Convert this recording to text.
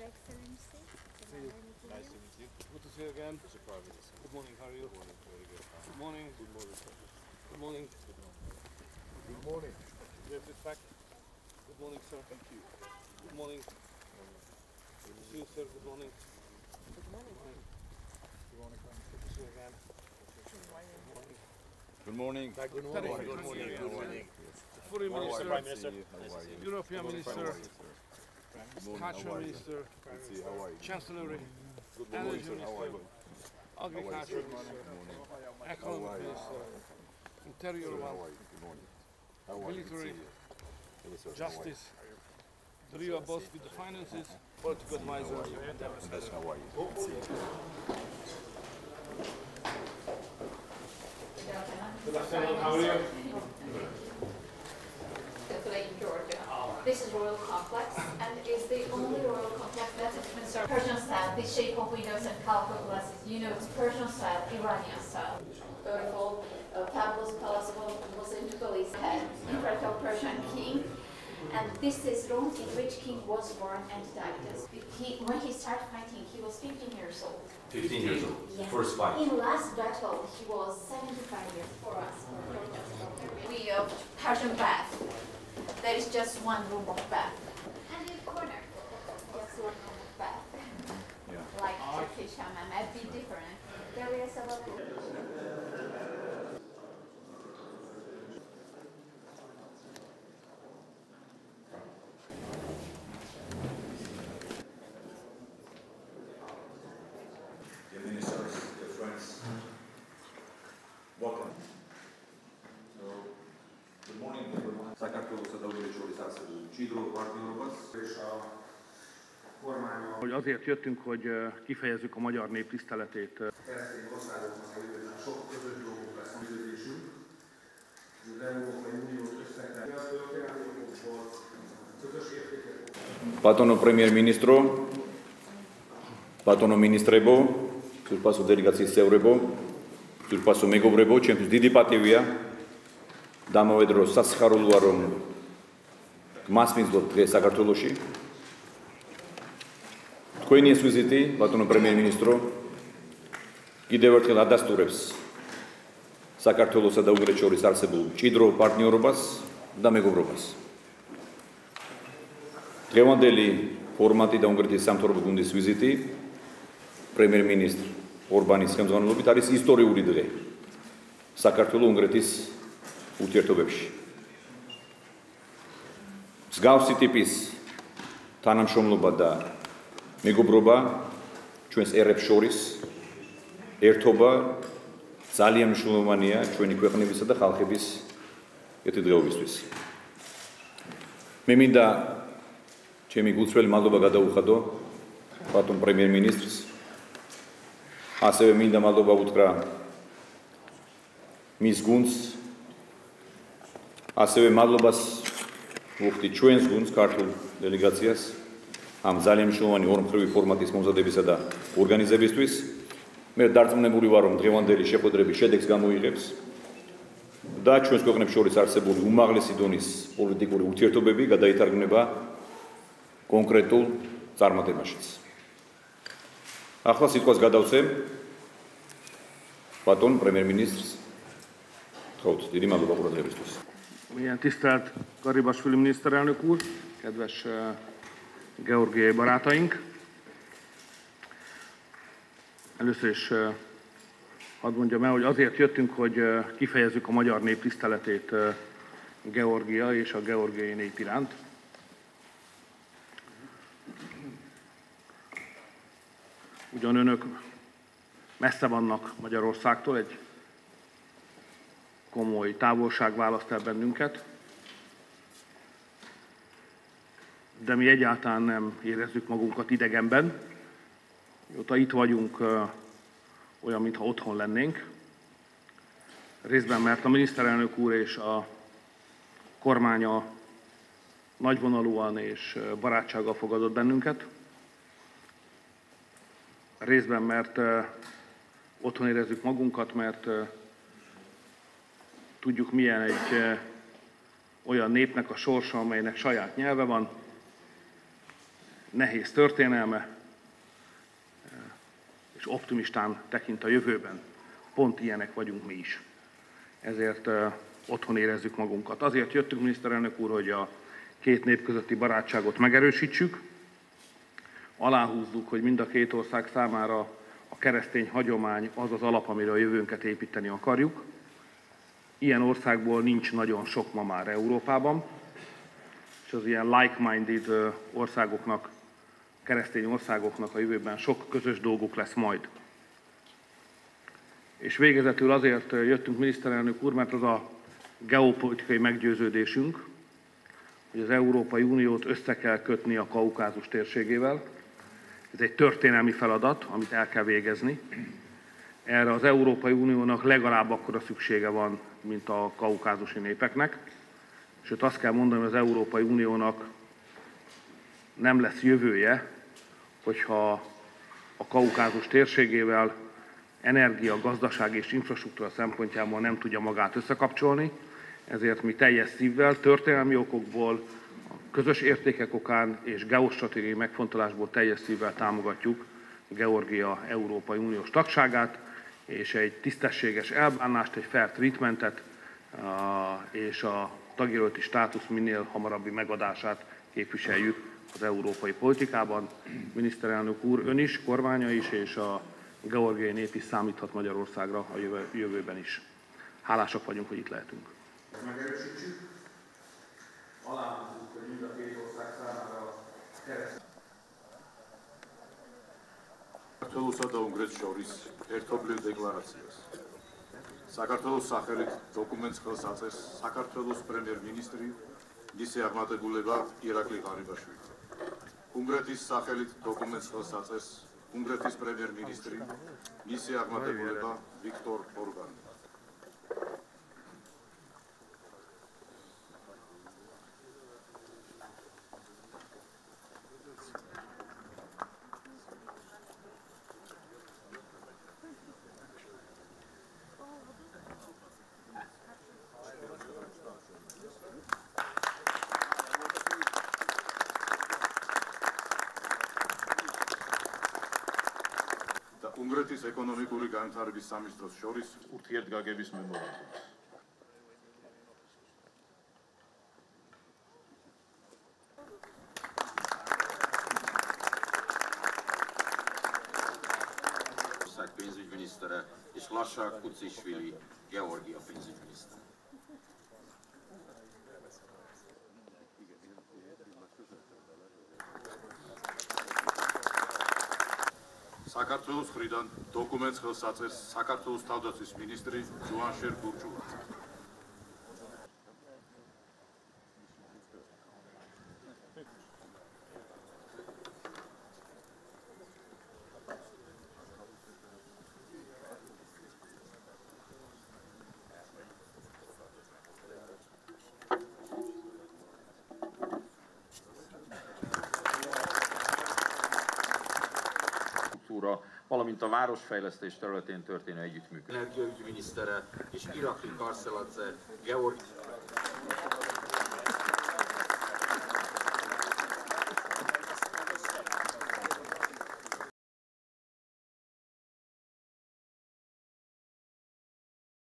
Excellency. Nice to meet you. Good to see you again. Mr. Prime Minister. Good morning, how are you? Good morning. Very good. Good morning. Good morning, sir. Good morning. Good morning. You have this back. Good morning, sir. Thank you. Good morning. Good to see you, sir. Good morning. Good morning. Good morning, Prime Minister. Good to see you again. Good morning. Good morning. Good morning. Good morning. Foreign Minister, Prime Minister. How are you? European Minister, Culture Minister, How are you? Chancellery, Good morning, Energy sir. How are Minister, you? Agriculture Good Minister, morning. Economic Minister, Interior How one, are you? Good morning. How are you? Military, Hello, sir. How are you? Justice. Three are both with the finances, political advisor, and everything. Yes, how are you? Good afternoon, how are you? Georgia. This is Royal Complex, and is the only Royal Complex that has been served Persian style. The shape of windows and calico glasses, you know, it's Persian style, Iranian style. Beautiful, fabulous palace was in Tbilisi, had in front of Persian king. And this is room in which king was born and died. When he started fighting, he was 15 years old. 15 years old, Yeah. first fight. In last battle, he was 75 years for us. We Persian bath. There is just one room of bath. And in the corner, just one room of bath. Yeah. Like Turkish hammam, a bit different. There is a lot of... Dear ministers, dear friends, welcome. So, good morning everyone. საქართველოს სადავლის შორის არსებულ მჭიდრო პარტნიორობას Hogy azért jöttünk, hogy kifejezzük a magyar nép tiszteletét. keresztény országoknak a jövőben sok közös dolgunk lesz a működésünk. Az Európai Uniót összekötni a történelmi okokból, közös értékek. Batono Premier-ministro, Batono Ministrebo, Ძვირფასო დელეგაციის წევრებო, ძვირფასო მეგობრებო, ჩემთვის დიდი პატივია დამოვედრო სასიხარულოა რომ გმასმინძლობ დღეს საქართველოში. თქვენი ეს ვიზიტი, ბატონო პრემიერ-მინისტრო, კიდევ ერთხელ ადასტურებს საქართველოსა და უნგრეთს შორის არსებულ მჭიდრო პარტნიორობას და მეგობრობას. დღევანდელი ფორმატი და უნგრეთის სამთავრობო გუნდის ვიზიტი პრემიერ-მინისტრ ორბანის ხელმძღვანელობით არის ისტორიული დღე საქართველო-უნგრეთის ურთიერთობებში. მსგავსი ტიპის თანამშრომლობა და მეგობრობა ჩვენს ერებს შორის ერთობა ძალიან მნიშვნელოვანია ჩვენი ქვეყნებისა და ხალხების ერთადერთობისთვის. მე მინდა ჩემი გულწრფელი მადლობა გადაუხადო ბატონ პრემიერ-მინისტრს. ასევე მინდა მადლობა უთხრა მის გუნდს. ასევე მადლობას ვუხდი ჩვენს გუნდს, ქართულ დელეგაციას ამ ძალიან მნიშვნელოვანი ორმხრივი ფორმატის მომზადებისა და ორგანიზებისთვის. მე დარწმუნებული ვარ, რომ დღევანდელი შეხვედრები შედეგს გამოიღებს და ჩვენს ქვეყნებს შორის არსებული უმაღლესი დონის პოლიტიკური ურთიერთობები გადაითარგმნება კონკრეტულ წარმატებაშიც. ახლა სიტყვას გადავცემ ბატონ პრემიერ-მინისტრს. Gratulálok, დიდი მადლობა ყურადღებისთვის. Milyen tisztelt Garibashvili miniszterelnök úr, kedves georgiai barátaink! Először is hadd mondjam el, hogy azért jöttünk, hogy kifejezzük a magyar nép tiszteletét Georgia és a georgiai nép iránt. Ugyan önök messze vannak Magyarországtól, egy komoly távolság választ el bennünket, de mi egyáltalán nem érezzük magunkat idegenben. Mióta itt vagyunk, olyan, mintha otthon lennénk. Részben, mert a miniszterelnök úr és a kormánya nagyvonalúan és barátsággal fogadott bennünket. Részben, mert otthon érezzük magunkat, mert tudjuk, milyen egy olyan népnek a sorsa, amelynek saját nyelve van, nehéz történelme, és optimistán tekint a jövőben. Pont ilyenek vagyunk mi is. Ezért otthon érezzük magunkat. Azért jöttünk, miniszterelnök úr, hogy a két nép közötti barátságot megerősítsük, aláhúzzuk, hogy mind a két ország számára a keresztény hagyomány az az alap, amire a jövőnket építeni akarjuk. Ilyen országból nincs nagyon sok ma már Európában, és az ilyen like-minded országoknak, keresztény országoknak a jövőben sok közös dolguk lesz majd. És végezetül azért jöttünk, miniszterelnök úr, mert az a geopolitikai meggyőződésünk, hogy az Európai Uniót össze kell kötni a Kaukázus térségével. Ez egy történelmi feladat, amit el kell végezni. Erre az Európai Uniónak legalább akkora szüksége van, mint a kaukázusi népeknek. Sőt, azt kell mondani, hogy az Európai Uniónak nem lesz jövője, hogyha a Kaukázus térségével energia, gazdaság és infrastruktúra szempontjából nem tudja magát összekapcsolni. Ezért mi teljes szívvel, történelmi okokból, a közös értékek okán és geostratégiai megfontolásból teljes szívvel támogatjuk Georgia Európai Uniós tagságát, és egy tisztességes elbánást, egy fair treatmentet és a tagjelölti státusz minél hamarabbi megadását képviseljük az európai politikában. Miniszterelnök úr, ön is, kormánya is, és a georgiai nép is számíthat Magyarországra a jövőben is. Hálásak vagyunk, hogy itt lehetünk. Megerősítsük, aláhúzzuk, hogy mind a két ország számára kereszt. საქართველოსა და უნგრეთს შორის ერთობლივ დეკლარაციას. საქართველოს სახელით დოკუმენტს ხელს აწევს საქართველოს პრემიერ-მინისტრი მისი აღმატებულება ირაკლი ღარიბაშვილი. უნგრეთის სახელით დოკუმენტს ხელს აწევს უნგრეთის პრემიერ-მინისტრი მისი აღმატებულება ვიქტორ ორბანი. უნგრეთის ეკონომიკური განვითარების სამინისტროს შორის ურთიერთგაგების მემორანდუმი. pénzügyminisztere és Lasák Kucišvili, Georgia pénzügyminisztere. საქართველოს მხრიდან დოკუმენტს ხელს აწევს საქართველოს თავდაცვის მინისტრი ჯუანშერ გურჯულა. valamint a városfejlesztés területén történő együttműködés. Energiaügyminisztere és Irakli Karseladze, Georgia.